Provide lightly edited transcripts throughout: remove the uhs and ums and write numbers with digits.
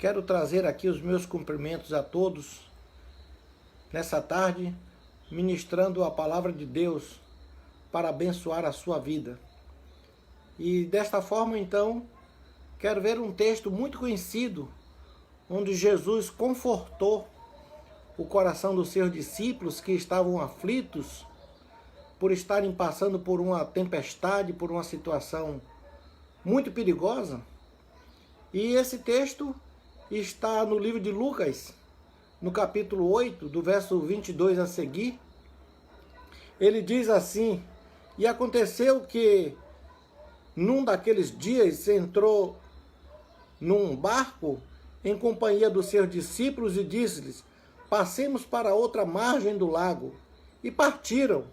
Quero trazer aqui os meus cumprimentos a todos nessa tarde, ministrando a palavra de Deus para abençoar a sua vida. E desta forma, então, quero ver um texto muito conhecido, onde Jesus confortou o coração dos seus discípulos que estavam aflitos por estarem passando por uma tempestade, por uma situação muito perigosa. E esse texto está no livro de Lucas, no capítulo 8, do verso 22 a seguir. Ele diz assim: e aconteceu que num daqueles dias entrou num barco em companhia dos seus discípulos e disse-lhes: passemos para outra margem do lago. E partiram.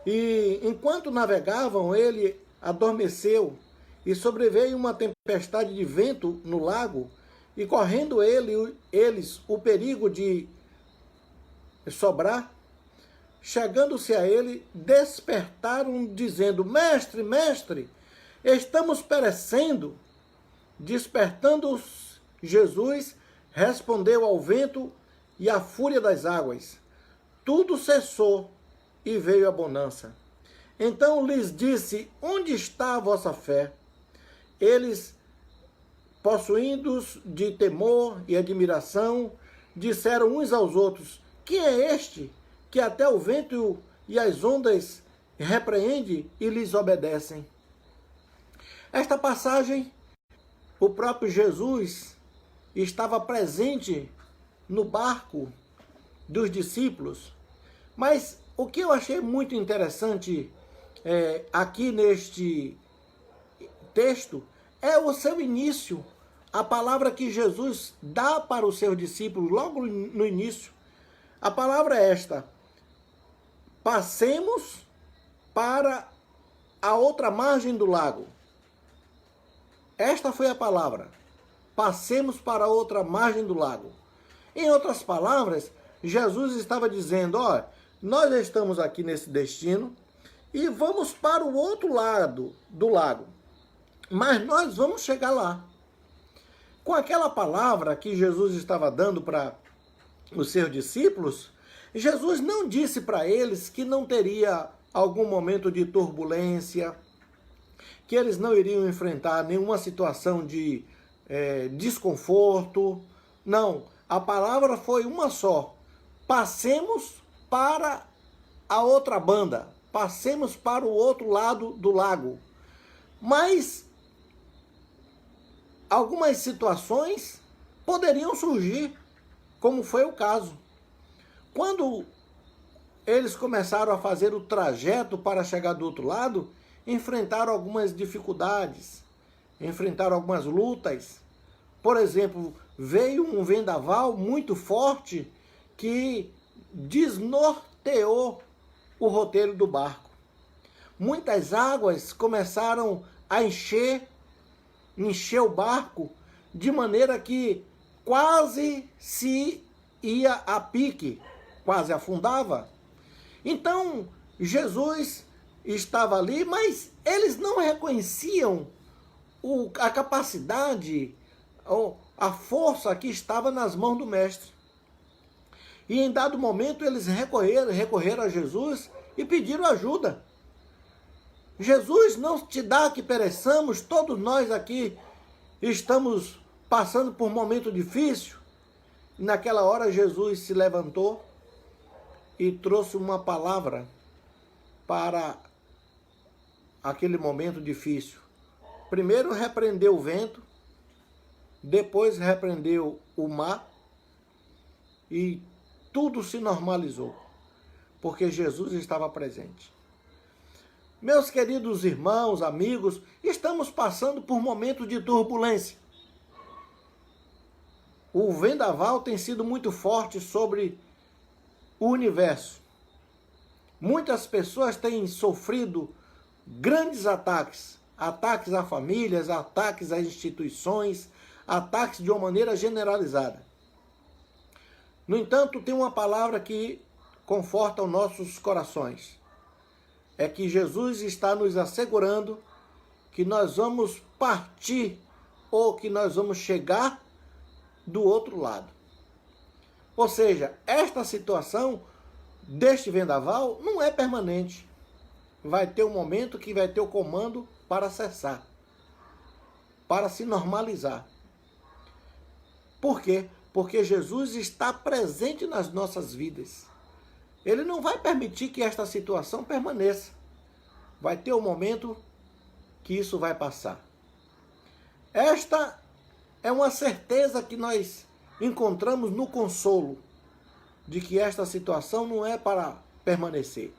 E enquanto navegavam, ele adormeceu, e sobreveio uma tempestade de vento no lago, e correndo eles o perigo de sobrar, chegando-se a ele, despertaram, dizendo: Mestre, mestre, estamos perecendo. Despertando-os, Jesus respondeu ao vento e à fúria das águas. Tudo cessou e veio a bonança. Então lhes disse: onde está a vossa fé? Eles, possuídos de temor e admiração, disseram uns aos outros: quem é este que até o vento e as ondas repreende e lhes obedecem? Esta passagem, o próprio Jesus estava presente no barco dos discípulos, mas o que eu achei muito interessante aqui neste texto é o seu início, a palavra que Jesus dá para os seus discípulos logo no início. A palavra é esta: passemos para a outra margem do lago. Esta foi a palavra: passemos para a outra margem do lago. Em outras palavras, Jesus estava dizendo: ó, nós estamos aqui nesse destino e vamos para o outro lado do lago, mas nós vamos chegar lá. Com aquela palavra que Jesus estava dando para os seus discípulos, Jesus não disse para eles que não teria algum momento de turbulência, que eles não iriam enfrentar nenhuma situação de desconforto. Não, a palavra foi uma só: passemos para a outra banda, passemos para o outro lado do lago. Mas algumas situações poderiam surgir, como foi o caso. Quando eles começaram a fazer o trajeto para chegar do outro lado, enfrentaram algumas dificuldades, enfrentaram algumas lutas. Por exemplo, veio um vendaval muito forte que desnorteou o roteiro do barco. Muitas águas começaram a encher o barco, de maneira que quase se ia a pique, quase afundava. Então, Jesus estava ali, mas eles não reconheciam a capacidade, a força que estava nas mãos do Mestre. E em dado momento eles recorreram a Jesus e pediram ajuda. Jesus, não te dá que pereçamos, todos nós aqui estamos passando por um momento difícil. E naquela hora Jesus se levantou e trouxe uma palavra para aquele momento difícil. Primeiro repreendeu o vento, depois repreendeu o mar e tudo se normalizou, porque Jesus estava presente. Meus queridos irmãos, amigos, estamos passando por momentos de turbulência. O vendaval tem sido muito forte sobre o universo. Muitas pessoas têm sofrido grandes ataques a famílias, ataques a instituições, ataques de uma maneira generalizada. No entanto, tem uma palavra que conforta os nossos corações. É que Jesus está nos assegurando que nós vamos partir ou que nós vamos chegar do outro lado. Ou seja, esta situação deste vendaval não é permanente. Vai ter um momento que vai ter o comando para cessar, para se normalizar. Por quê? Porque Jesus está presente nas nossas vidas. Ele não vai permitir que esta situação permaneça. Vai ter um momento que isso vai passar. Esta é uma certeza que nós encontramos no consolo de que esta situação não é para permanecer.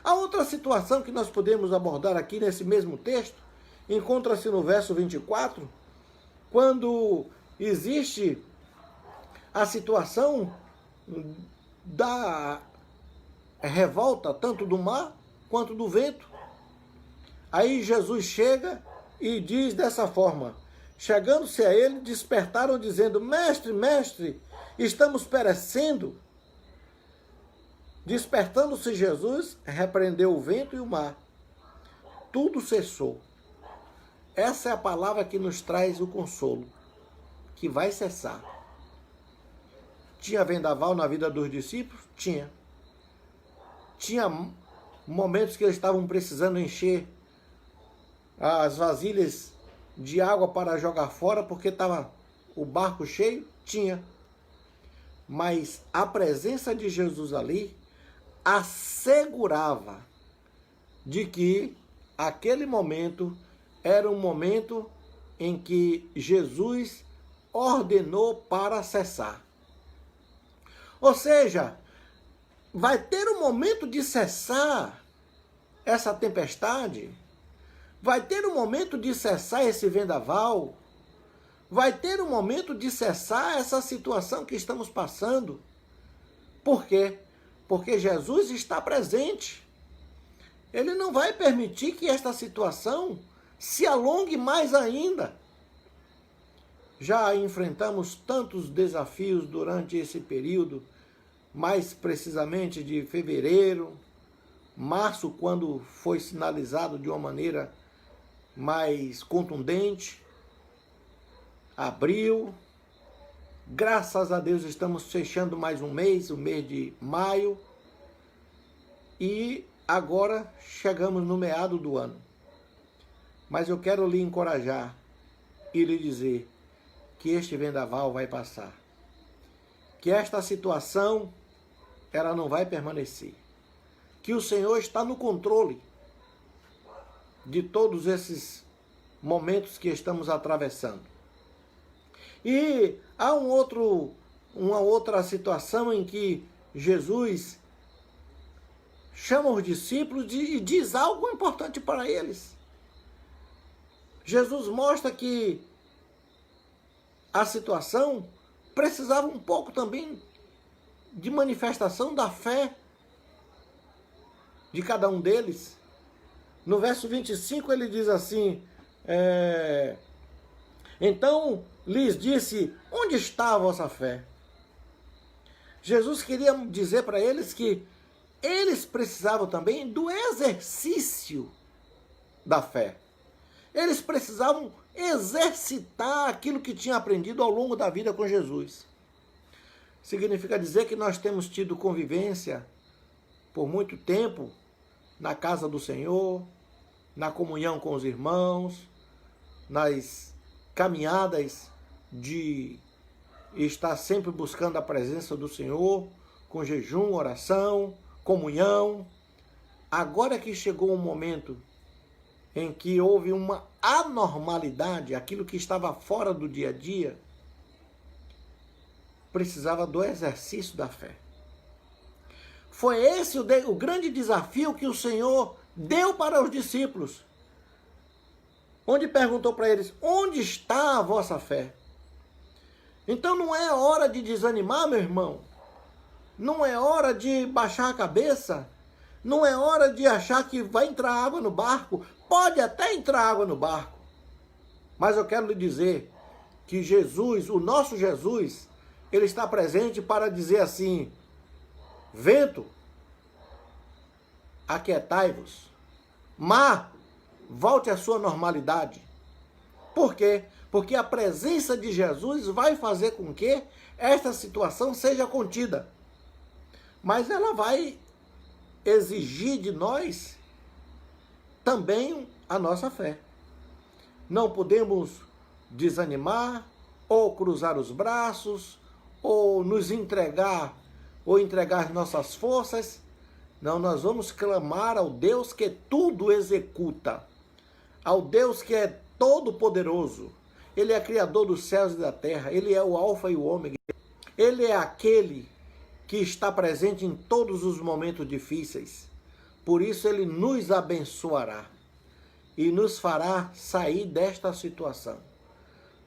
A outra situação que nós podemos abordar aqui nesse mesmo texto encontra-se no verso 24, quando existe a situação da revolta tanto do mar quanto do vento. Aí Jesus chega e diz dessa forma: chegando-se a ele, despertaram dizendo: Mestre, mestre, estamos perecendo. Despertando-se Jesus, repreendeu o vento e o mar. Tudo cessou. Essa é a palavra que nos traz o consolo, que vai cessar. Tinha vendaval na vida dos discípulos? Tinha. Tinha momentos que eles estavam precisando encher as vasilhas de água para jogar fora porque estava o barco cheio? Tinha. Mas a presença de Jesus ali assegurava de que aquele momento era um momento em que Jesus ordenou para cessar. Ou seja, vai ter um momento de cessar essa tempestade, vai ter um momento de cessar esse vendaval, vai ter um momento de cessar essa situação que estamos passando. Por quê? Porque Jesus está presente. Ele não vai permitir que esta situação se alongue mais ainda. Já enfrentamos tantos desafios durante esse período, mais precisamente de fevereiro, março, quando foi sinalizado de uma maneira mais contundente, abril. Graças a Deus estamos fechando mais um mês, o mês de maio, e agora chegamos no meado do ano. Mas eu quero lhe encorajar e lhe dizer que este vendaval vai passar, que esta situação ela não vai permanecer, que o Senhor está no controle de todos esses momentos que estamos atravessando. E há uma outra situação em que Jesus chama os discípulos e diz algo importante para eles. Jesus mostra que a situação precisava um pouco também de manifestação da fé de cada um deles. No verso 25 ele diz assim, então lhes disse, onde está a vossa fé? Jesus queria dizer para eles que eles precisavam também do exercício da fé. Eles precisavam exercitar aquilo que tinham aprendido ao longo da vida com Jesus. Significa dizer que nós temos tido convivência por muito tempo na casa do Senhor, na comunhão com os irmãos, nas caminhadas de estar sempre buscando a presença do Senhor, com jejum, oração, comunhão. Agora que chegou um momento em que houve uma anormalidade, aquilo que estava fora do dia a dia, precisava do exercício da fé. Foi esse o grande desafio que o Senhor deu para os discípulos, onde perguntou para eles, onde está a vossa fé? Então não é hora de desanimar, meu irmão. Não é hora de baixar a cabeça. Não é hora de achar que vai entrar água no barco. Pode até entrar água no barco. Mas eu quero lhe dizer que Jesus, o nosso Jesus, ele está presente para dizer assim, vento, aquietai-vos. Mar, volte à sua normalidade. Por quê? Porque a presença de Jesus vai fazer com que esta situação seja contida. Mas ela vai exigir de nós também a nossa fé. Não podemos desanimar, ou cruzar os braços, ou nos entregar, ou entregar nossas forças. Não, nós vamos clamar ao Deus que tudo executa, ao Deus que é todo-poderoso. Ele é criador dos céus e da terra, ele é o alfa e o ômega. Ele é aquele que está presente em todos os momentos difíceis. Por isso ele nos abençoará e nos fará sair desta situação.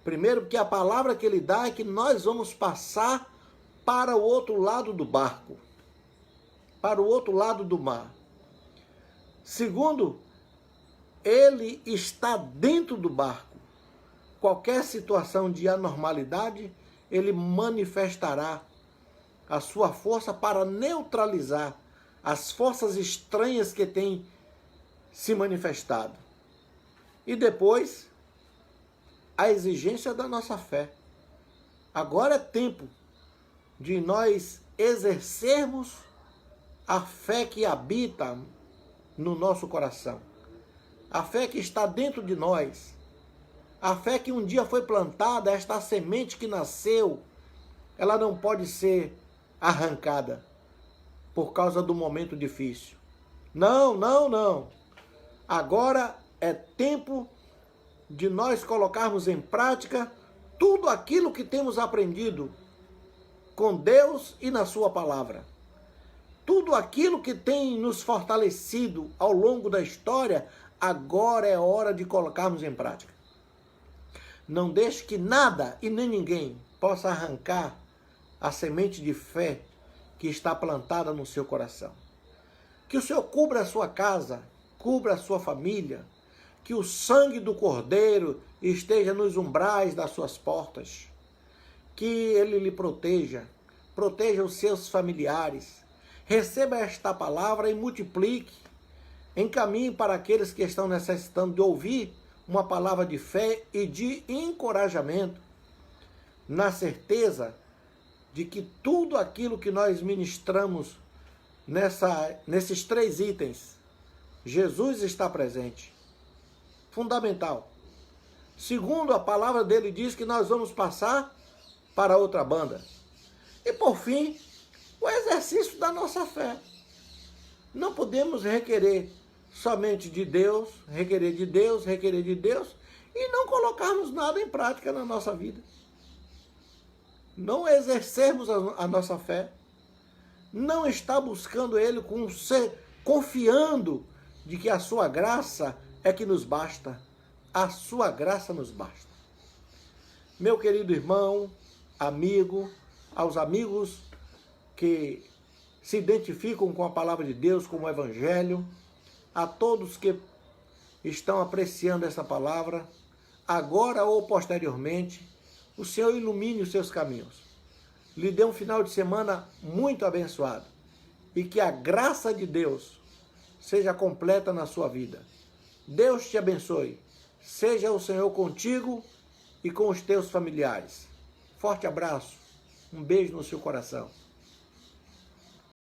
Primeiro, porque a palavra que ele dá é que nós vamos passar para o outro lado do barco, para o outro lado do mar. Segundo, ele está dentro do barco. Qualquer situação de anormalidade, ele manifestará a sua força para neutralizar as forças estranhas que têm se manifestado. E depois, a exigência da nossa fé. Agora é tempo de nós exercermos a fé que habita no nosso coração. A fé que está dentro de nós. A fé que um dia foi plantada, esta semente que nasceu, ela não pode ser arrancada por causa do momento difícil. Não, não, não. Agora é tempo de nós colocarmos em prática tudo aquilo que temos aprendido com Deus e na sua palavra. Tudo aquilo que tem nos fortalecido ao longo da história, agora é hora de colocarmos em prática. Não deixe que nada e nem ninguém possa arrancar a semente de fé que está plantada no seu coração. Que o Senhor cubra a sua casa, cubra a sua família, que o sangue do Cordeiro esteja nos umbrais das suas portas, que ele lhe proteja, proteja os seus familiares. Receba esta palavra e multiplique, encaminhe para aqueles que estão necessitando de ouvir uma palavra de fé e de encorajamento, na certeza de que tudo aquilo que nós ministramos nesses 3 itens, Jesus está presente. Fundamental. Segundo, a palavra dele diz que nós vamos passar para outra banda. E por fim, o exercício da nossa fé. Não podemos requerer somente de Deus, requerer de Deus, requerer de Deus, e não colocarmos nada em prática na nossa vida. Não exercermos a nossa fé, não estar buscando ele confiando de que a sua graça é que nos basta. A sua graça nos basta. Meu querido irmão, amigo, aos amigos que se identificam com a palavra de Deus, com o Evangelho, a todos que estão apreciando essa palavra, agora ou posteriormente, o Senhor ilumine os seus caminhos. Lhe dê um final de semana muito abençoado e que a graça de Deus seja completa na sua vida. Deus te abençoe. Seja o Senhor contigo e com os teus familiares. Forte abraço. Um beijo no seu coração.